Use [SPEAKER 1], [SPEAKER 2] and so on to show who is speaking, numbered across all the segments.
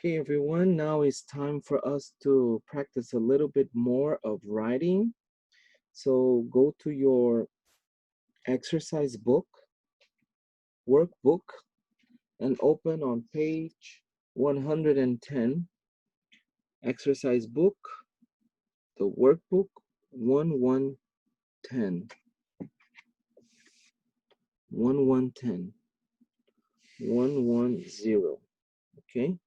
[SPEAKER 1] Okay, everyone, now it's time for us to practice a little bit more of writing. So go to your exercise book, workbook, and open on page 110, exercise book, the workbook 1110, 1110, 110, okay?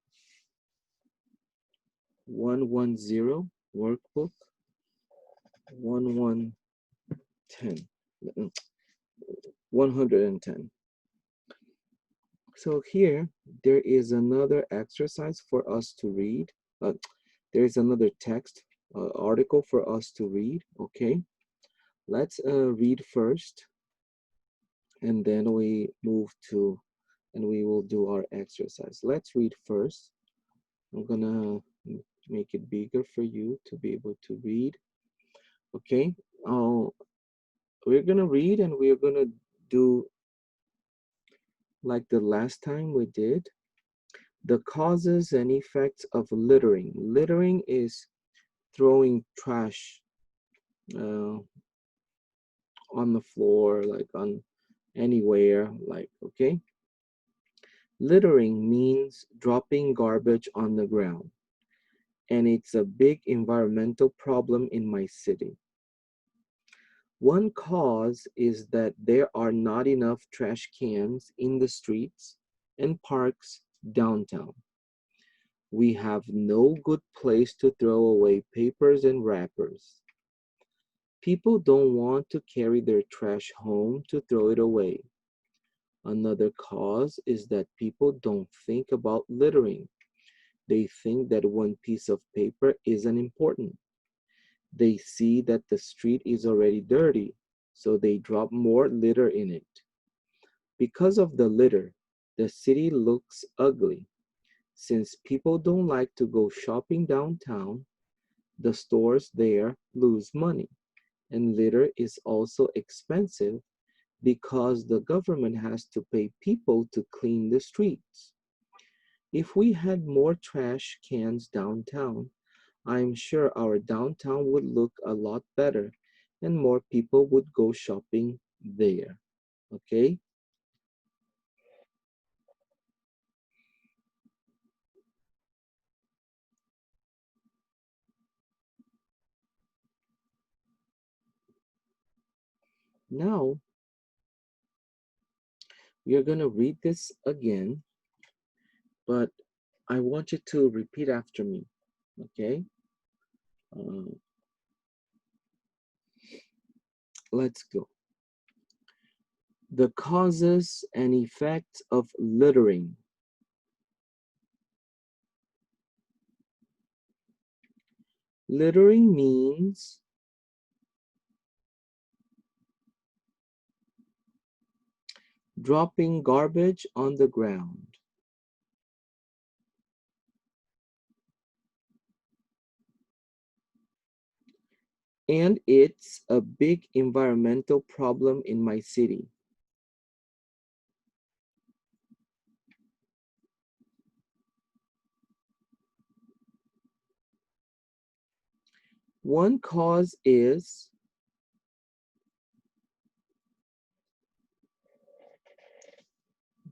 [SPEAKER 1] 110, workbook 1110, 110. So here, there is another exercise for us to read. There is another text article for us to read, okay? Let's read first, and then we move to, and we will do our exercise. Let's read first. I'm gonna make it bigger for you to be able to read, okay? We're gonna read and we're gonna do like the last time we did. The causes and effects of littering. Littering is throwing trash uh, on the floor, like on anywhere, like, okay? Littering means dropping garbage on the ground, and it's a big environmental problem in my city. One cause is that there are not enough trash cans in the streets and parks downtown. We have no good place to throw away papers and wrappers. People don't want to carry their trash home to throw it away. Another cause is that people don't think about littering. They think that one piece of paper isn't important. They see that the street is already dirty, so they drop more litter in it. Because of the litter, the city looks ugly. Since people don't like to go shopping downtown, the stores there lose money. And litter is also expensive because the government has to pay people to clean the streets. If we had more trash cans downtown, I'm sure our downtown would look a lot better and more people would go shopping there. Okay? Now, we are going to read this again, but I want you to repeat after me. Okay? Uh, let's go. The causes and effects of littering. Littering means dropping garbage on the ground. And it's a big environmental problem in my city. One cause is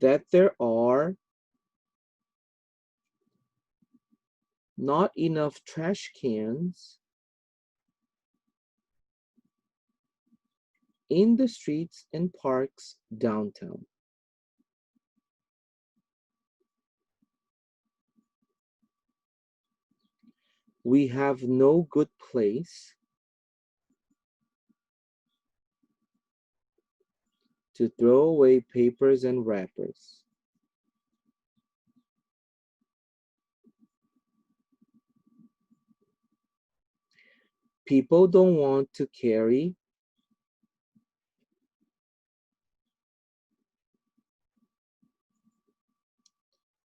[SPEAKER 1] that there are not enough trash cans in the streets and parks downtown. We have no good place to throw away papers and wrappers. People don't want to carry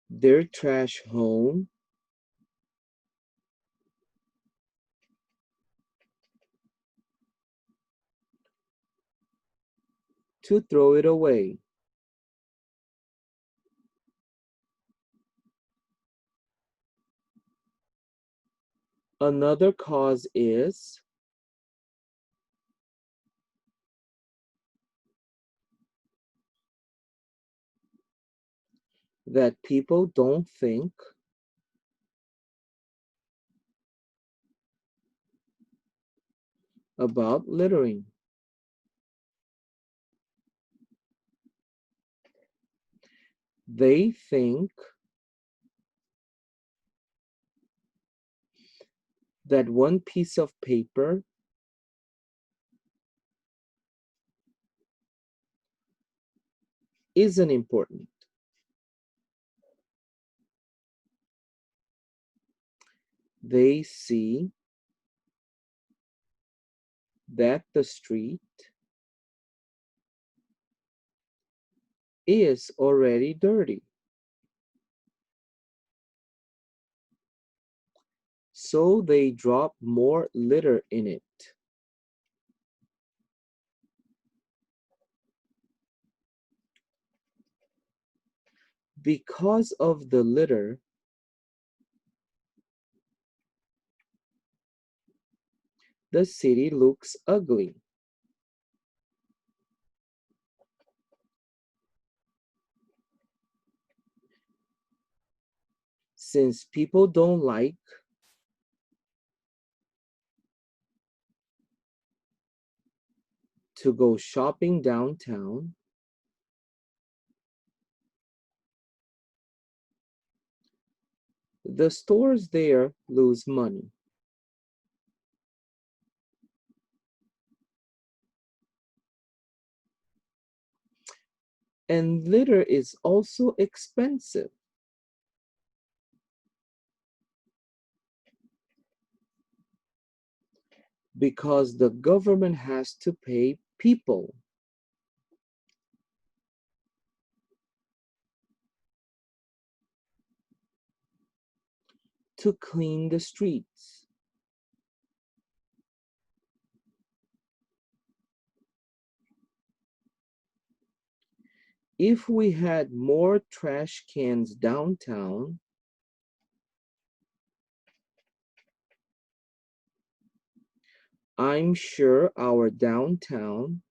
[SPEAKER 1] their trash home to throw it away. Another cause is that people don't think about littering. They think that one piece of paper isn't important. They see that the street is already dirty. So they drop more litter in it. Because of the litter, the city looks ugly. Since people don't like to go shopping downtown, the stores there lose money. And litter is also expensive because the government has to pay people to clean the streets. If we had more trash cans downtown, I'm sure our downtown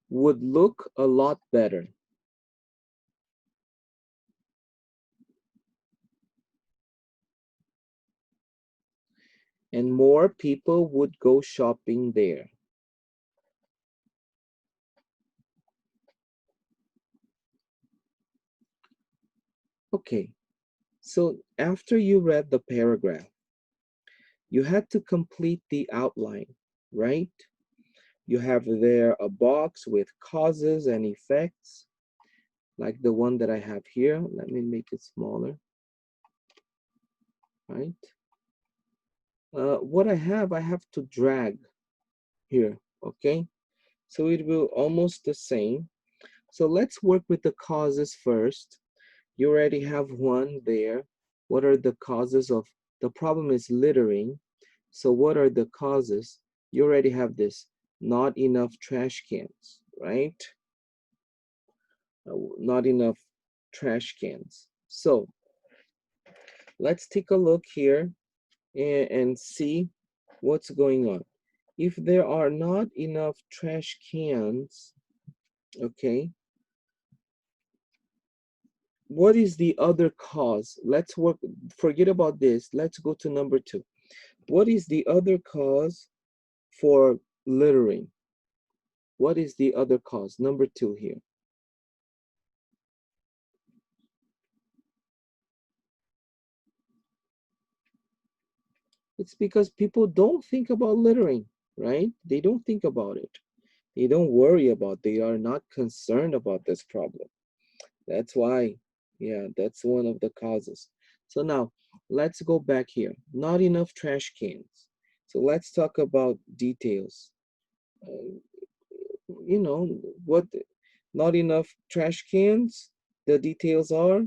[SPEAKER 1] would look a lot better. And more people would go shopping there. Okay, so after you read the paragraph, you had to complete the outline, right? You have there a box with causes and effects, like the one that I have here. Let me make it smaller, right? What I have to drag here, okay? So it will almost the same. So let's work with the causes first. You already have one there. What are the causes of, the problem is littering. So what are the causes? You already have this, not enough trash cans, right? Not enough trash cans. So let's take a look here and see what's going on. If there are not enough trash cans, okay, what is the other cause? Let's work, forget about this. Let's go to number 2. What is the other cause for littering? What is the other cause? Number 2 here. It's because people don't think about littering, right? They don't think about it. They don't worry about, they are not concerned about this problem. That's why, yeah, that's one of the causes. So now let's go back here. Not enough trash cans. So let's talk about details. Uh, you know, what, not enough trash cans, the details are,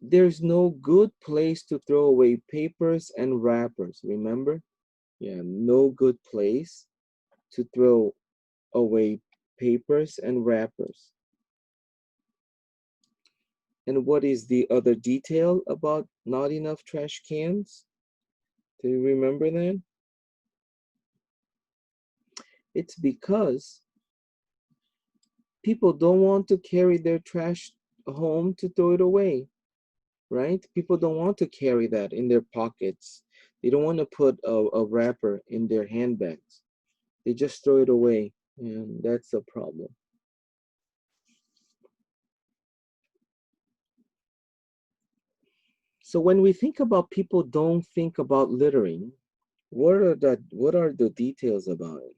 [SPEAKER 1] there's no good place to throw away papers and wrappers, remember? Yeah, no good place to throw away papers and wrappers. And what is the other detail about not enough trash cans? Do you remember that? It's because people don't want to carry their trash home to throw it away, right? People don't want to carry that in their pockets. They don't want to put a wrapper in their handbags. They just throw it away, and that's a problem. So when we think about people don't think about littering, what are the details about it?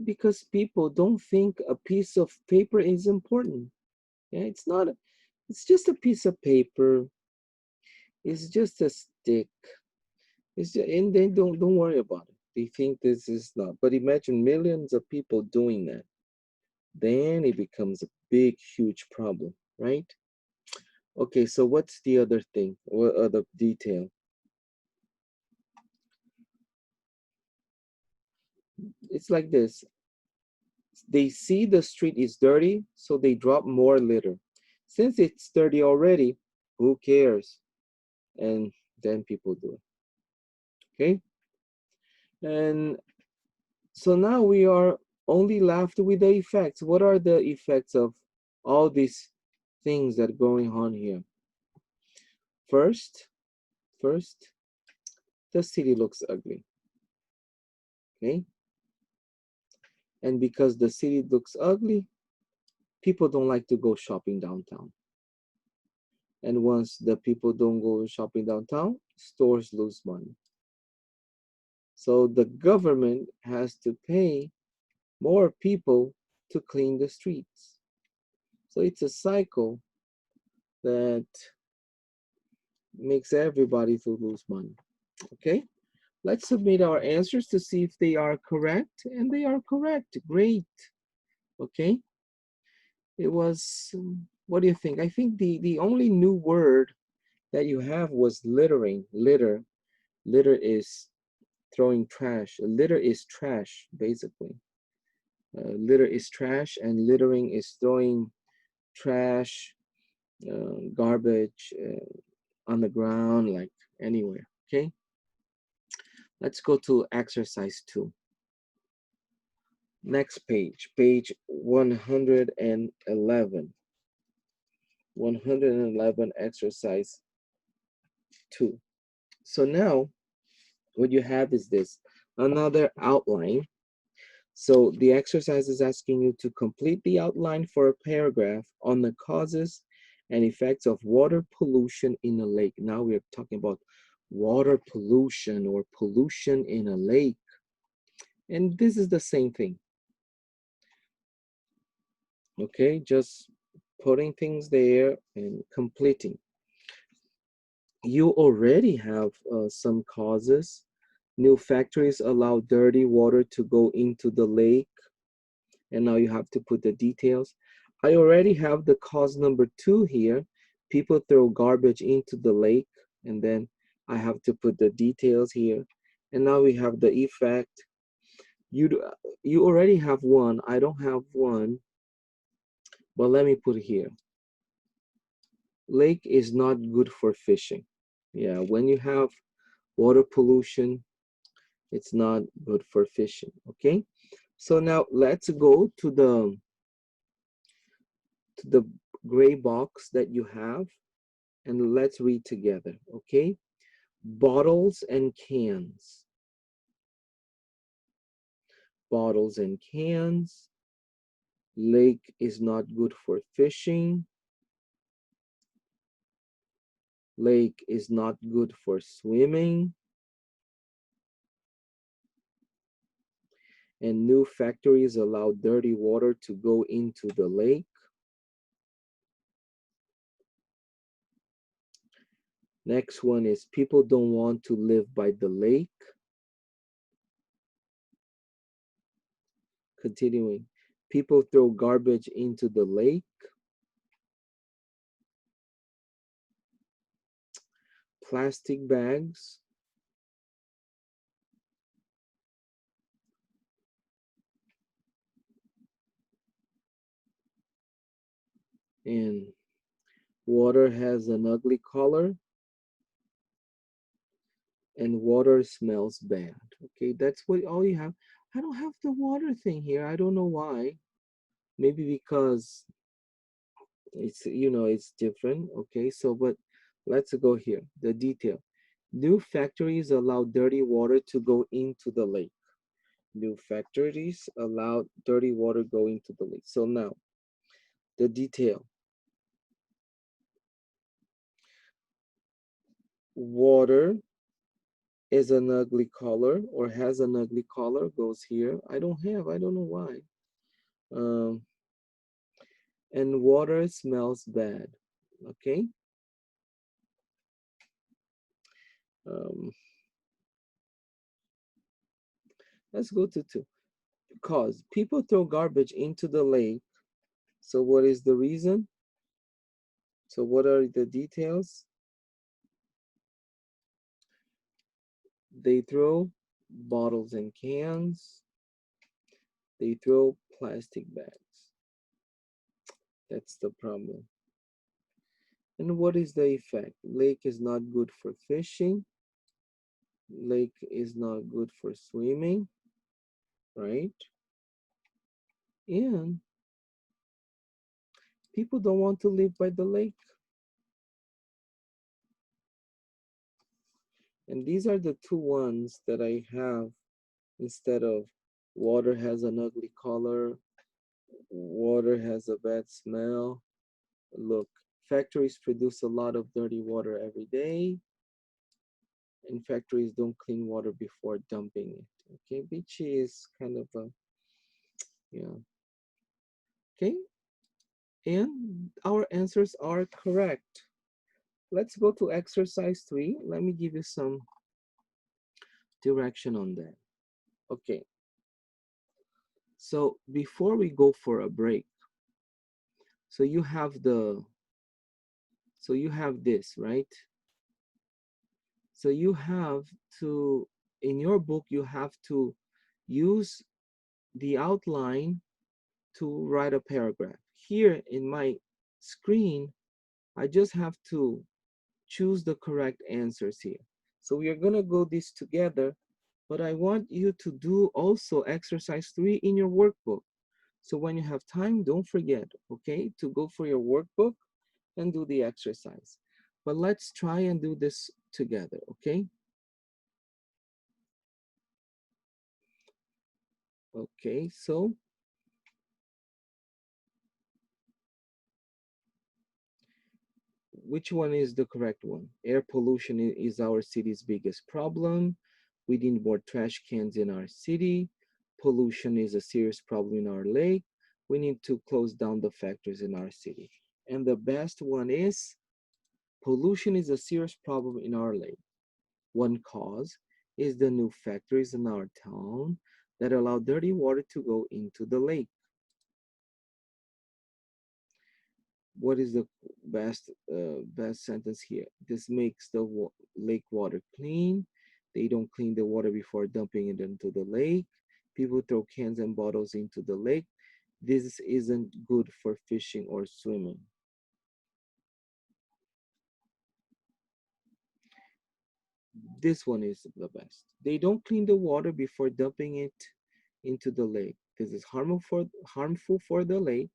[SPEAKER 1] Because people don't think a piece of paper is important. Yeah, it's not, it's just a piece of paper. It's just a stick. It's just, and they don't worry about it. They think this is not. But imagine millions of people doing that. Then it becomes a big, huge problem, right? Okay, so what's the other thing? What other detail? It's like this. They see the street is dirty, so they drop more litter. Since it's dirty already, who cares? And then people do it. Okay? And so now we are only left with the effects. What are the effects of all these things that are going on here? First, first, the city looks ugly. Okay? And because the city looks ugly, people don't like to go shopping downtown. And once the people don't go shopping downtown, stores lose money. So the government has to pay more people to clean the streets. So it's a cycle that makes everybody to lose money. Okay, let's submit our answers to see if they are correct, and they are correct. Great. Okay, it was, what do you think? I think the only new word that you have was littering. Litter is throwing trash. Litter is trash, basically. Litter is trash, and littering is throwing trash, garbage on the ground, like anywhere. Okay, let's go to exercise 2. Next page, page 111. 111, exercise 2. So now what you have is this, another outline. So the exercise is asking you to complete the outline for a paragraph on the causes and effects of water pollution in a lake. Now we're talking about water pollution or pollution in a lake. And this is the same thing. Okay, just putting things there and completing. You already have some causes. New factories allow dirty water to go into the lake, and now you have to put the details. I already have the cause number 2 here. People throw garbage into the lake, and then I have to put the details here. And now we have the effect. You already have one. I don't have one, but let me put here. Lake is not good for fishing. Yeah, when you have water pollution, it's not good for fishing. Okay, so now let's go to the gray box that you have, and let's read together. Okay, bottles and cans. Bottles and cans. Lake is not good for fishing. Lake is not good for swimming. And new factories allow dirty water to go into the lake. Next one is people don't want to live by the lake. Continuing, people throw garbage into the lake. Plastic bags And water has an ugly color, and water smells bad. Okay, that's what all you have. I don't have the water thing here. I don't know why. Maybe because it's, it's different. Okay, so but let's go here. The detail. New factories allow dirty water to go into the lake. New factories allow dirty water go into the lake. So now the detail. Water is an ugly color or has an ugly color goes here. I don't know why. Um, and water smells bad. Okay. Um, let's go to two. Cause people throw garbage into the lake. So what is the reason? So what are the details? They throw bottles and cans. They throw plastic bags. That's the problem. And what is the effect? Lake is not good for fishing. Lake is not good for swimming, right? And people don't want to live by the lake. And these are the two ones that I have instead of water has an ugly color, water has a bad smell. Look, factories produce a lot of dirty water every day, and factories don't clean water before dumping it. Okay, which is kind of a, yeah. Okay, and our answers are correct. Let's go to exercise 3. Let me give you some direction on that. Okay, so before we go for a break, so you have this, right? So you have to, in your book, you have to use the outline to write a paragraph. Here in my screen, I just have to choose the correct answers here. So we are gonna go this together, but I want you to do also exercise 3 in your workbook. So when you have time, don't forget, okay, to go for your workbook and do the exercise. But let's try and do this together, okay? Okay, so which one is the correct one? Air pollution is our city's biggest problem. We need more trash cans in our city. Pollution is a serious problem in our lake. We need to close down the factories in our city. And the best one is pollution is a serious problem in our lake. One cause is the new factories in our town that allow dirty water to go into the lake. What is the best sentence here? This makes the lake water clean. They don't clean the water before dumping it into the lake. People throw cans and bottles into the lake. This isn't good for fishing or swimming. This one is the best. They don't clean the water before dumping it into the lake. This is harmful for the lake,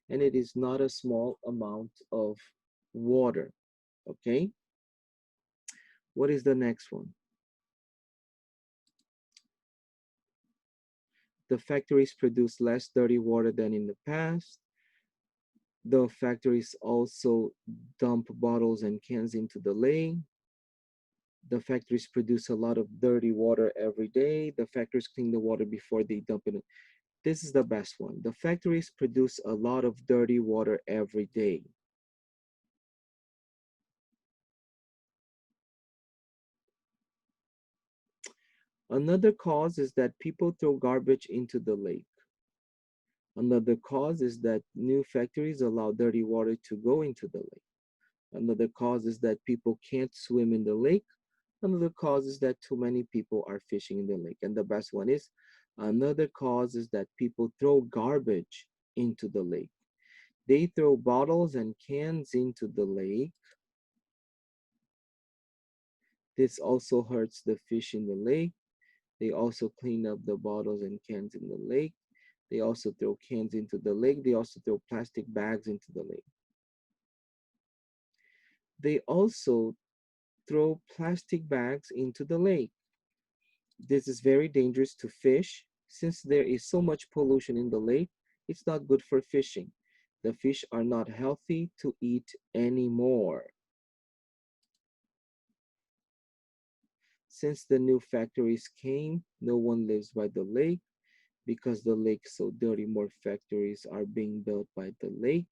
[SPEAKER 1] and it is not a small amount of water. Okay, what is the next one? The factories produce less dirty water than in the past. The factories also dump bottles and cans into the lake. The factories produce a lot of dirty water every day. The factories clean the water before they dump it. This is the best one. The factories produce a lot of dirty water every day. Another cause is that people throw garbage into the lake. Another cause is that new factories allow dirty water to go into the lake. Another cause is that people can't swim in the lake. Another cause is that too many people are fishing in the lake. And the best one is another cause is that people throw garbage into the lake. They throw bottles and cans into the lake. This also hurts the fish in the lake. They also clean up the bottles and cans in the lake. They also throw cans into the lake. They also throw plastic bags into the lake. They also throw plastic bags into the lake. This is very dangerous to fish. Since there is so much pollution in the lake, it's not good for fishing. The fish are not healthy to eat anymore. Since the new factories came, no one lives by the lake. Because the lake is so dirty, more factories are being built by the lake.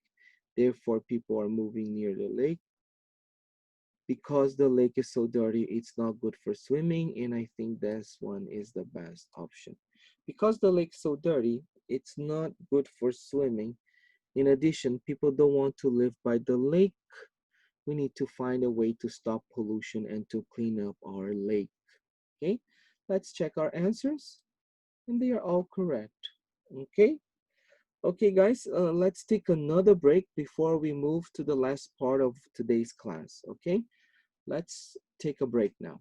[SPEAKER 1] Therefore, people are moving near the lake. Because the lake is so dirty, it's not good for swimming, and I think this one is the best option. Because the lake's so dirty, it's not good for swimming. In addition, people don't want to live by the lake. We need to find a way to stop pollution and to clean up our lake. Okay, let's check our answers, and they are all correct. Okay. Okay, guys, let's take another break before we move to the last part of today's class. Okay, let's take a break now.